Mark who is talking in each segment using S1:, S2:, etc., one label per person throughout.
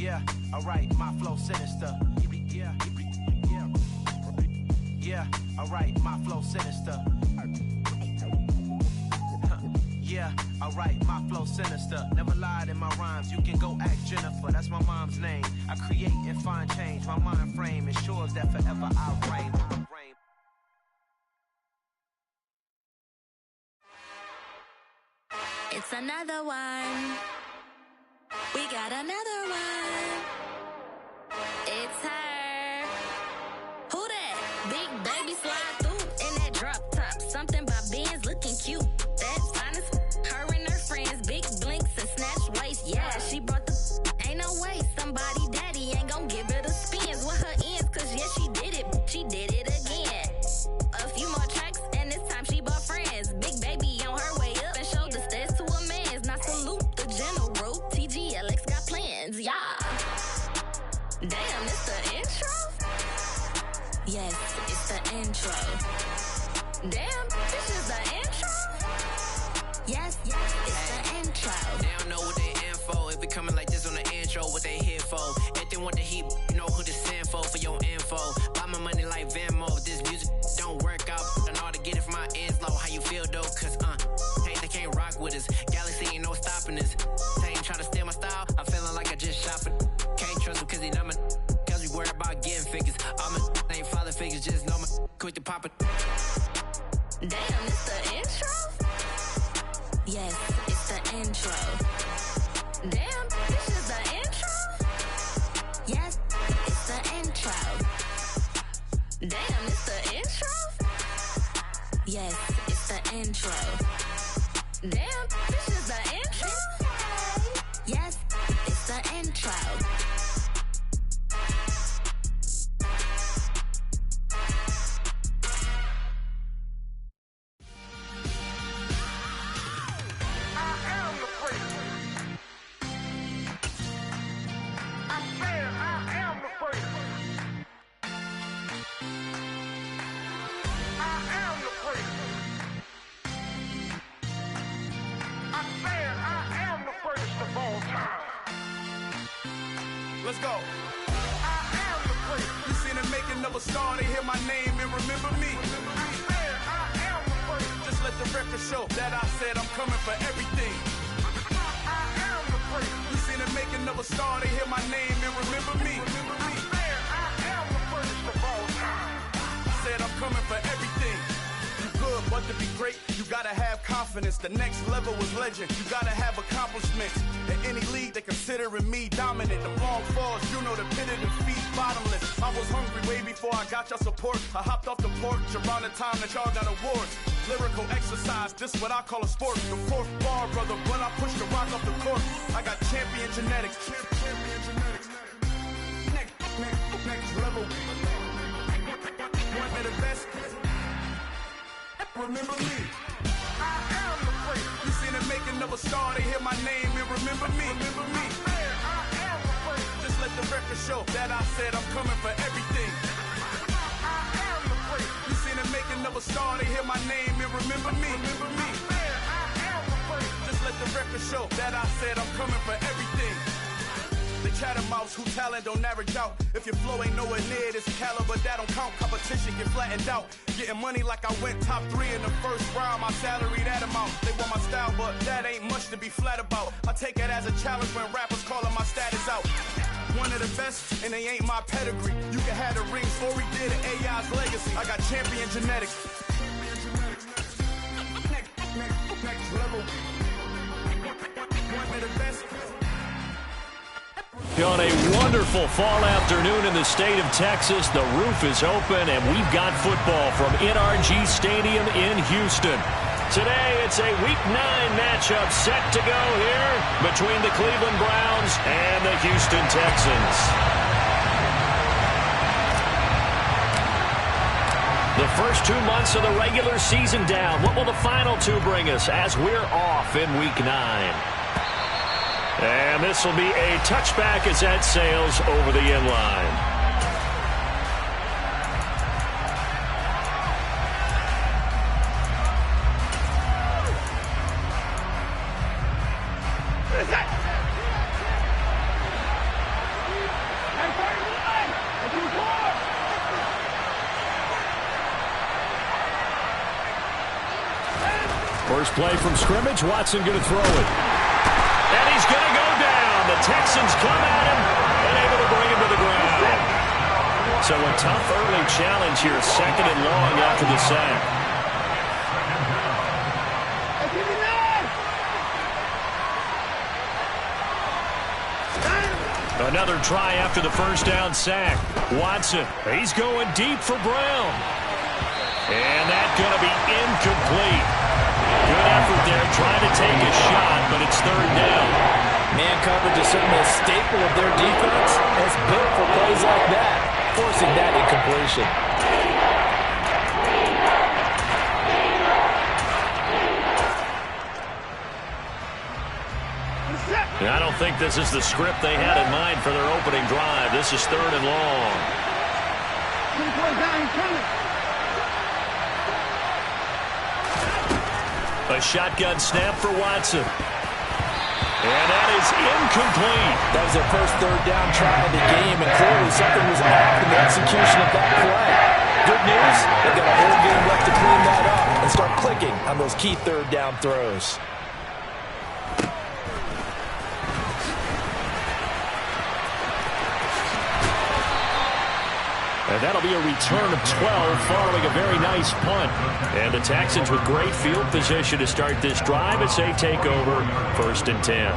S1: Yeah, alright, my flow sinister. Yeah, alright, my flow sinister. Yeah, alright, my flow sinister. Never lied in my rhymes, you can go ask Jennifer. That's my mom's name. I create and find change. My mind frame ensures that forever I'll reign.
S2: It's another one. We got another one. It's her. Who that? Big baby slide through in that drop top. Something by Benz looking cute. That's honest. Her and her friends, big blinks and snatch waist. Yeah, she brought the. Ain't no way somebody daddy ain't gon' give it a spins with her ends. Cause yeah, she did it. She did it again. A few more tracks and this time she bought friends. Big baby on her way up and showed the stairs to a man's. Now salute the general. TGLX got plans, yeah. Damn, it's the intro? Yes, it's the intro. Damn, this is the intro? Yes, it's the intro.
S3: They don't know what they in for. If it coming like this on the intro, what they here for? If they want the heat, you know who to send for your info. Buy my money like Venmo. If this music don't work out, I know how to get it from my ends low. How you feel though? Cause hey, they can't rock with us. Galaxy ain't no stopping us. They ain't trying to steal my style. I'm feeling like I just shop it. Can't trust them cause they numb it. Cause we worry about getting figures. All my ain't father figures, just know my quick to pop it.
S2: Damn, it's the intro? Yes, it's the intro. Damn, this is the intro? Yes, it's the intro. Damn, it's the intro? Yes, it's the intro. Damn, this is the intro? Yes, it's the intro.
S4: Let's go. I am the prince. You seen the making of a star, they hear my name and remember me. I am the prince. Just let the record show that I said I'm coming for everything. I am the prince. You seen the making of a star, they hear my name and remember me. I am the prince of all time. I said I'm coming for everything. Good, but to be great, you gotta have confidence. The next level is legend. You gotta have accomplishments. In any league, they considering me dominant. The long falls, you know the pit of defeat, bottomless. I was hungry way before I got your support. I hopped off the porch around the time that y'all got awards. Lyrical exercise, this what I call a sport. The fourth bar, brother, when I push the rock off the court. I got champion genetics. Champion genetics. Next level. One of the best. Remember me. I am the prince. You seen the making of a star, they hear my name and remember me. Remember me. I am the prince. Just let the record show that I said I'm coming for everything. I am the prince. You seen the making of a star, they hear my name and remember me. Remember me. I am the prince. Just let the record show that I said I'm coming for everything. The chattermouths who talent don't average out. If your flow ain't nowhere near this caliber, that don't count. Competition get flattened out. Getting money like I went top 3 in the first round. My salary that amount. They want my style, but that ain't much to be flat about. I take it as a challenge when rappers calling my status out. One of the best, and they ain't my pedigree. You can have the rings, or we did it, AI's legacy. I got champion genetics. Next level. One of the best.
S5: On a wonderful fall afternoon in the state of Texas, the roof is open and we've got football from NRG Stadium in Houston. Today it's a Week 9 matchup set to go here between the Cleveland Browns and the Houston Texans. The first 2 months of the regular season down. What will the final 2 bring us as we're off in Week 9? And this will be a touchback as that sails over the end line. First play from scrimmage. Watson going to throw it. And he's going to go down. The Texans come at him and able to bring him to the ground. So a tough early challenge here, 2nd and long after the sack. Another try after the first down sack. Watson, he's going deep for Brown. And that's going to be incomplete. Good effort there, trying to take a shot, but it's 3rd down.
S6: Man coverage is certainly a staple of their defense. It's built for plays like that, forcing that incompletion.
S5: I don't think this is the script they had in mind for their opening drive. This is 3rd and long. A shotgun snap for Watson. And that is incomplete.
S6: That was their first 3rd down try of the game, and clearly something was off in the execution of that play. Good news, they've got a whole game left to clean that up and start clicking on those key 3rd down throws.
S5: And that'll be a return of 12 following a very nice punt. And the Texans with great field position to start this drive as they take over 1st and 10.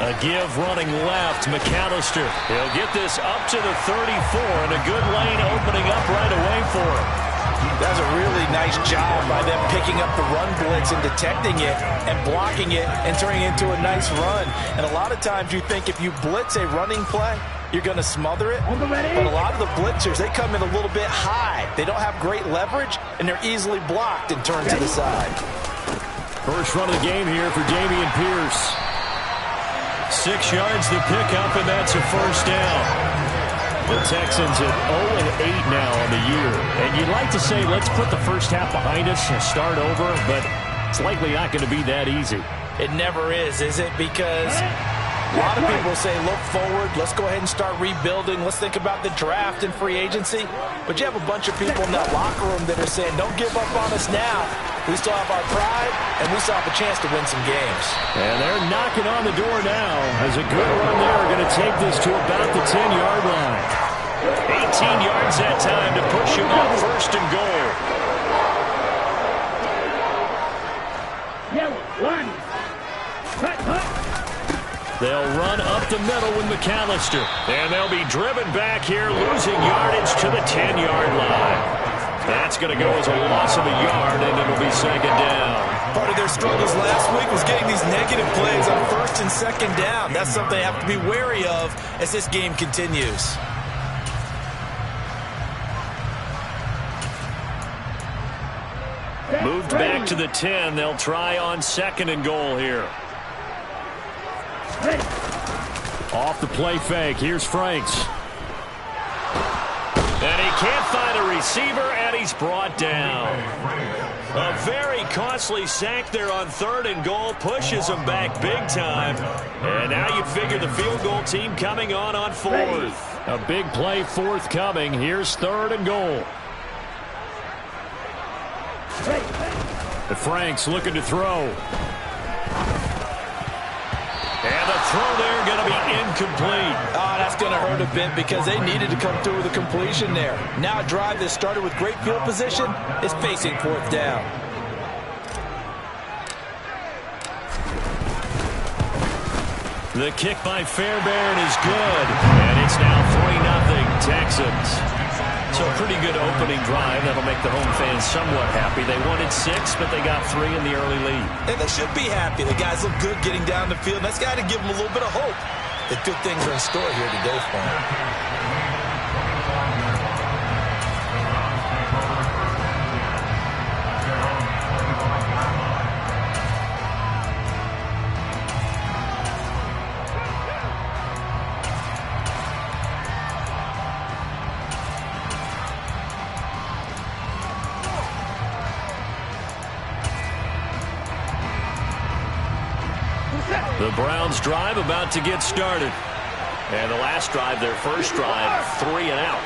S5: A give running left, McAllister. He'll get this up to the 34, and a good lane opening up right away for him.
S6: That's a really nice job by them picking up the run blitz and detecting it and blocking it and turning it into a nice run. And a lot of times you think if you blitz a running play, you're going to smother it. But a lot of the blitzers, they come in a little bit high. They don't have great leverage, and they're easily blocked and turned to the side.
S5: First run of the game here for Dameon Pierce. 6 yards to pick up, and that's a first down. The Texans at 0-8 now on the year. And you'd like to say, let's put the first half behind us and start over, but it's likely not going to be that easy.
S6: It never is it? Because a lot of people say, look forward, let's go ahead and start rebuilding, let's think about the draft and free agency. But you have a bunch of people in that locker room that are saying, don't give up on us now. We still have our pride, and we still have a chance to win some games. And
S5: they're knocking on the door now as a good run there are going to take this to about the 10-yard line. 18 yards that time to push him up 1st and goal. They'll run up the middle with McAllister. And they'll be driven back here, losing yardage to the 10-yard line. That's going to go as a loss of a yard, and it'll be 2nd down.
S6: Part of their struggles last week was getting these negative plays on 1st and 2nd down. That's something they have to be wary of as this game continues.
S5: Moved back to the 10. They'll try on 2nd and goal here. Off the play fake. Here's Franks. And he can't find a receiver, and he's brought down. A very costly sack there on 3rd and goal. Pushes him back big time. And now you figure the field goal team coming on 4th. A big play forthcoming. Here's 3rd and goal. Franks looking to throw. And the throw there going to be incomplete.
S6: Oh, that's going to hurt a bit because they needed to come through with a completion there. Now a drive that started with great field position is facing 4th down.
S5: The kick by Fairbairn is good. And it's now 3-0 Texans. So a pretty good opening drive. That'll make the home fans somewhat happy. They wanted 6, but they got 3 in the early lead.
S6: And they should be happy. The guys look good getting down the field. That's got to give them a little bit of hope that good things are in store here today for them.
S5: The Browns drive about to get started. And the last drive, their first drive, 3 and out.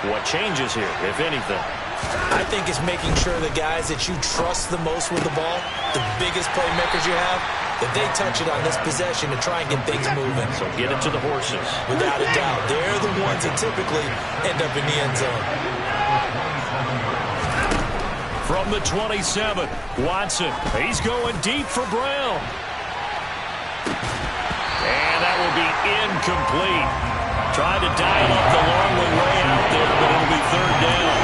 S5: What changes here, if anything?
S6: I think it's making sure the guys that you trust the most with the ball, the biggest playmakers you have, that they touch it on this possession to try and get things moving.
S5: So get it to the horses.
S6: Without a doubt. They're the ones that typically end up in the end zone.
S5: From the 27, Watson. He's going deep for Brown. And that will be incomplete. Tried to dial up the long way out there, but it'll be third down.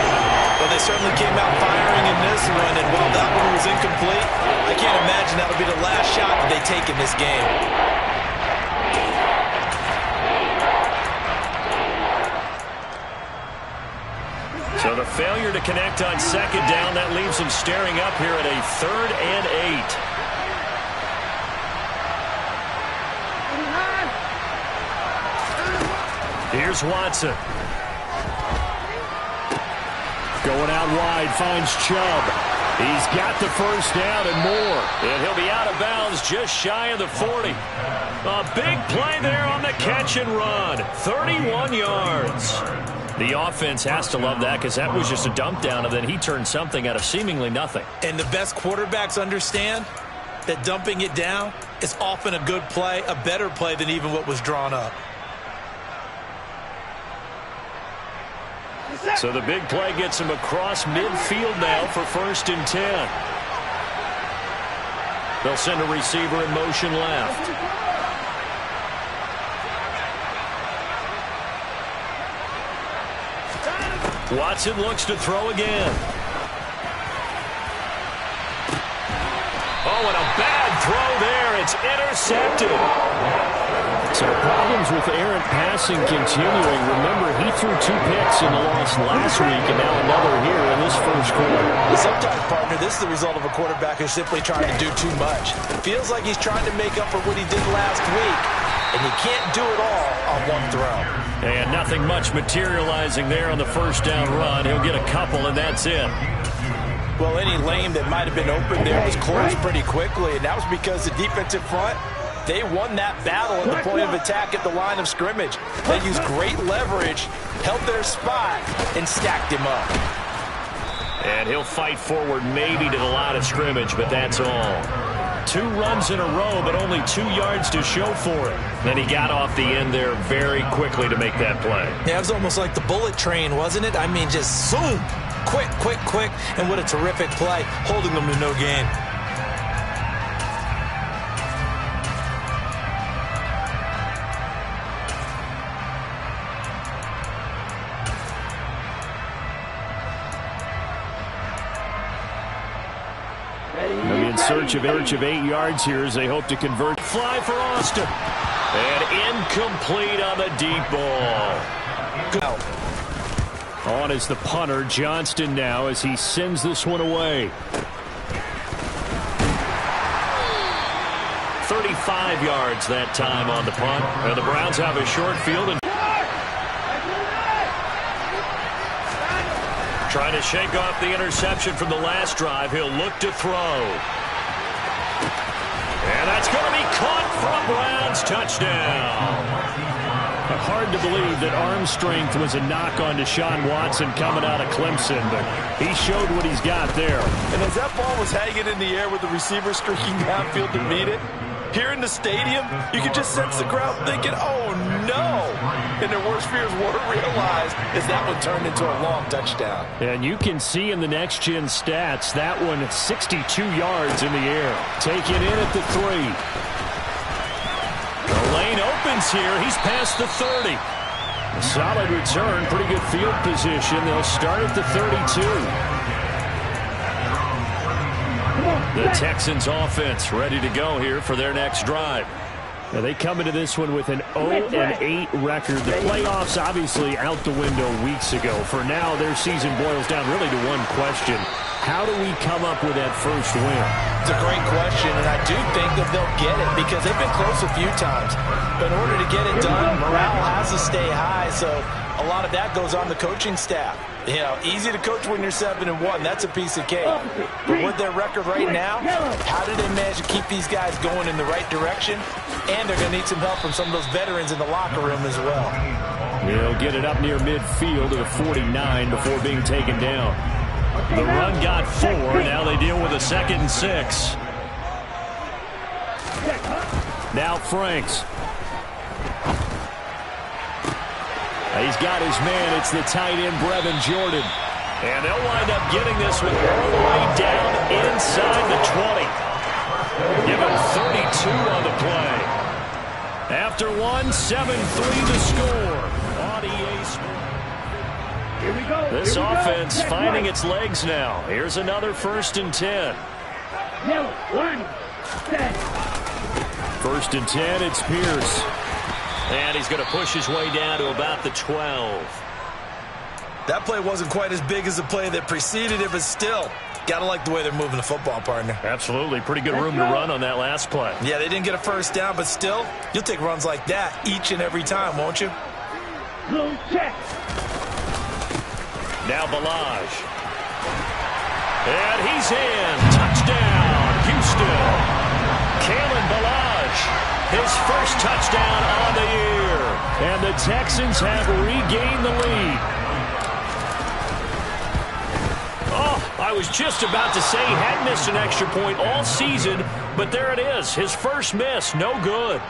S6: Well, they certainly came out firing in this run, and while that one was incomplete, I can't imagine that'll be the last shot that they take in this game.
S5: So the failure to connect on second down, that leaves them staring up here at a 3rd and 8. Here's Watson. Going out wide, finds Chubb. He's got the first down and more. And he'll be out of bounds just shy of the 40. A big play there on the catch and run. 31 yards. The offense has to love that because that was just a dump down, and then he turned something out of seemingly nothing.
S6: And the best quarterbacks understand that dumping it down is often a good play, a better play than even what was drawn up.
S5: So the big play gets him across midfield now for 1st and 10. They'll send a receiver in motion left. Watson looks to throw again. Oh, and a bad throw there. It's intercepted. So problems with errant passing continuing. Remember, he threw 2 picks in the loss last week, and now another here in this first quarter.
S6: Sometimes, partner, this is the result of a quarterback who's simply trying to do too much. Feels like he's trying to make up for what he did last week, and you can't do it all on one throw.
S5: And nothing much materializing there on the first down run. He'll get a couple, and that's it.
S6: Well, any lane that might have been open there was closed pretty quickly, and that was because the defensive front, they won that battle at the point of attack at the line of scrimmage. They used great leverage, held their spot, and stacked him up.
S5: And he'll fight forward maybe to the line of scrimmage, but that's all. 2 runs in a row, but only 2 yards to show for it. Then he got off the end there very quickly to make that play.
S6: Yeah, it was almost like the bullet train, wasn't it? I mean, just zoom, quick, quick, quick, and what a terrific play, holding them to no gain.
S5: Search of 8 yards here as they hope to convert. Fly for Austin. And incomplete on the deep ball. On is the punter, Johnston now, as he sends this one away. 35 yards that time on the punt. And the Browns have a short field. And trying to shake off the interception from the last drive. He'll look to throw. And that's going to be caught for a Browns touchdown. Hard to believe that arm strength was a knock on Deshaun Watson coming out of Clemson, but he showed what he's got there.
S6: And as that ball was hanging in the air with the receiver streaking downfield to meet it, here in the stadium, you could just sense the crowd thinking, oh no! And their worst fears were realized as that one turned into a long touchdown.
S5: And you can see in the next-gen stats, that one 62 yards in the air. Taken in at the 3. The lane opens here. He's past the 30. A solid return, pretty good field position. They'll start at the 32. The Texans offense ready to go here for their next drive. Now they come into this one with an 0-8 record. The playoffs obviously out the window weeks ago. For now, their season boils down really to one question. How do we come up with that first win?
S6: It's a great question, and I do think that they'll get it because they've been close a few times. But in order to get it done, morale has to stay high. So a lot of that goes on the coaching staff. You know, easy to coach when you're 7-1. That's a piece of cake. But with their record right now, how do they manage to keep these guys going in the right direction? And they're going to need some help from some of those veterans in the locker room as well.
S5: He'll get it up near midfield to the 49 before being taken down. The run got 4. Now they deal with a 2nd and 6. Now Franks. He's got his man. It's the tight end, Brevin Jordan. And they'll wind up getting this one all the way down inside the 20. Give him 32 on the play. After 7-3 the score on EA Sports.
S7: Here we go.
S5: This offense finding its legs now. Here's another 1st and 10.
S7: Yellow, 1, set.
S5: 1st and 10, it's Pierce. And he's going to push his way down to about the 12.
S6: That play wasn't quite as big as the play that preceded it, but still, got to like the way they're moving the football, partner.
S5: Absolutely. Pretty good room to run on that last play.
S6: Yeah, they didn't get a 1st down, but still, you'll take runs like that each and every time, won't you?
S7: Blue check.
S5: Now Balaj. And he's in. Touchdown, Houston. Kalen Balaj. His first touchdown on the year. And the Texans have regained the lead. Oh, I was just about to say he hadn't missed an extra point all season, but there it is. His first miss, no good.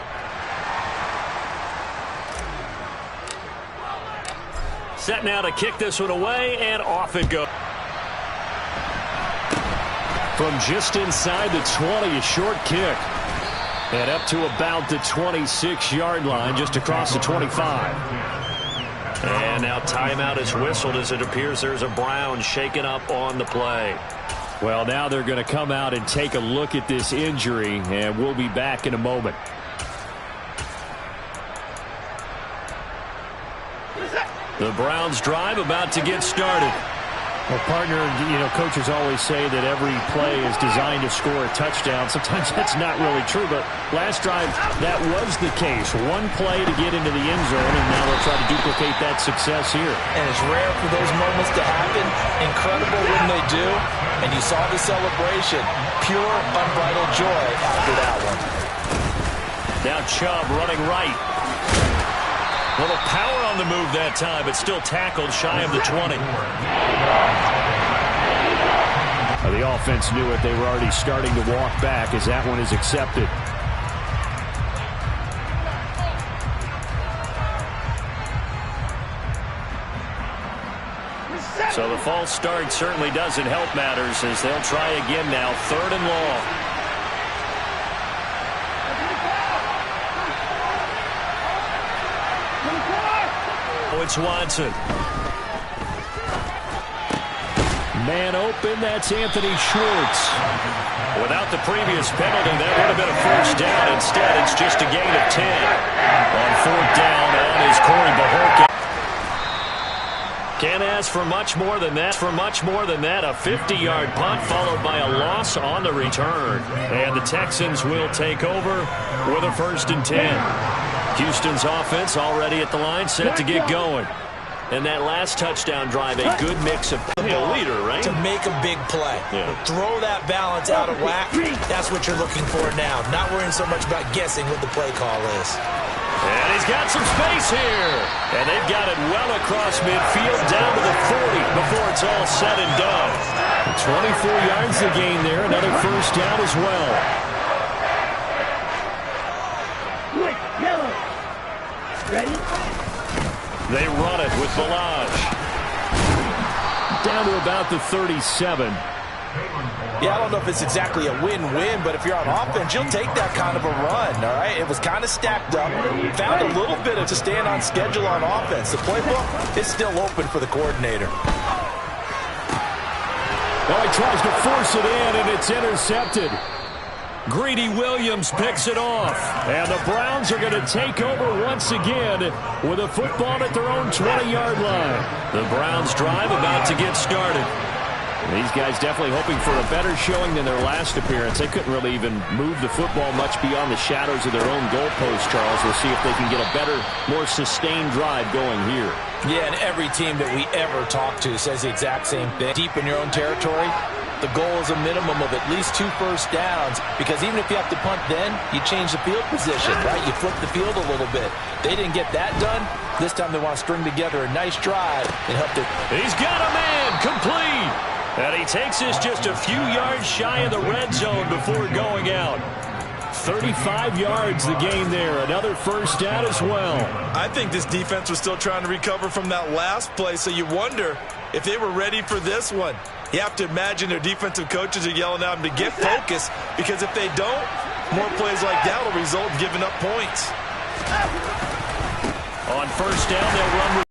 S5: Set now to kick this one away, and off it goes. From just inside the 20, a short kick. And up to about the 26-yard line, just across the 25. And now timeout is whistled as it appears there's a Brown shaken up on the play. Well, now they're going to come out and take a look at this injury, and we'll be back in a moment. The Browns drive about to get started. Well, partner, you know, coaches always say that every play is designed to score a touchdown. Sometimes that's not really true, but last drive, that was the case. One play to get into the end zone, and now they'll try to duplicate that success here.
S6: And it's rare for those moments to happen. Incredible when they do. And you saw the celebration. Pure, unbridled joy after that one.
S5: Now Chubb running right. A little power on the move that time, but still tackled shy of the 20. The offense knew it. They were already starting to walk back as that one is accepted. So the false start certainly doesn't help matters as they'll try again now. 3rd and long. It's Watson. Man open, that's Anthony Schwartz. Without the previous penalty, that would have been a 1st down. Instead, it's just a gain of 10. On 4th down, on is Corey Bajorka. Can't ask for much more than that. A 50-yard punt followed by a loss on the return. And the Texans will take over with a 1st and 10. Houston's offense already at the line, set to get going. And that last touchdown drive, a good mix of a leader, right?
S6: To make a big play.
S5: Yeah.
S6: Throw that balance out of whack. That's what you're looking for now. Not worrying so much about guessing what the play call is.
S5: And he's got some space here. And they've got it well across midfield, down to the 40 before it's all said and done. 24 yards to gain there, another 1st down as well.
S7: Ready?
S5: They run it with Balaj. Down to about the 37.
S6: Yeah, I don't know if it's exactly a win-win, but if you're on offense, you'll take that kind of a run, all right? It was kind of stacked up. Found a little bit of to stand on schedule on offense. The playbook is still open for the coordinator.
S5: Well, he tries to force it in, and it's intercepted. Greedy Williams picks it off. And the Browns are going to take over once again with a football at their own 20-yard line. The Browns drive about to get started. These guys definitely hoping for a better showing than their last appearance. They couldn't really even move the football much beyond the shadows of their own goalpost, Charles. We'll see if they can get a better, more sustained drive going here.
S6: Yeah, and every team that we ever talk to says the exact same thing. Deep in your own territory, the goal is a minimum of at least 2 first downs, because even if you have to punt then, you change the field position, right? You flip the field a little bit. They didn't get that done. This time they want to string together a nice drive and help their...
S5: He's got a man, complete! And he takes us just a few yards shy of the red zone before going out. 35 yards the gain there. Another first down as well.
S8: I think this defense was still trying to recover from that last play, so you wonder if they were ready for this one. You have to imagine their defensive coaches are yelling at them to get focused, because if they don't, more plays like that will result in giving up points.
S5: On first down, they'll run with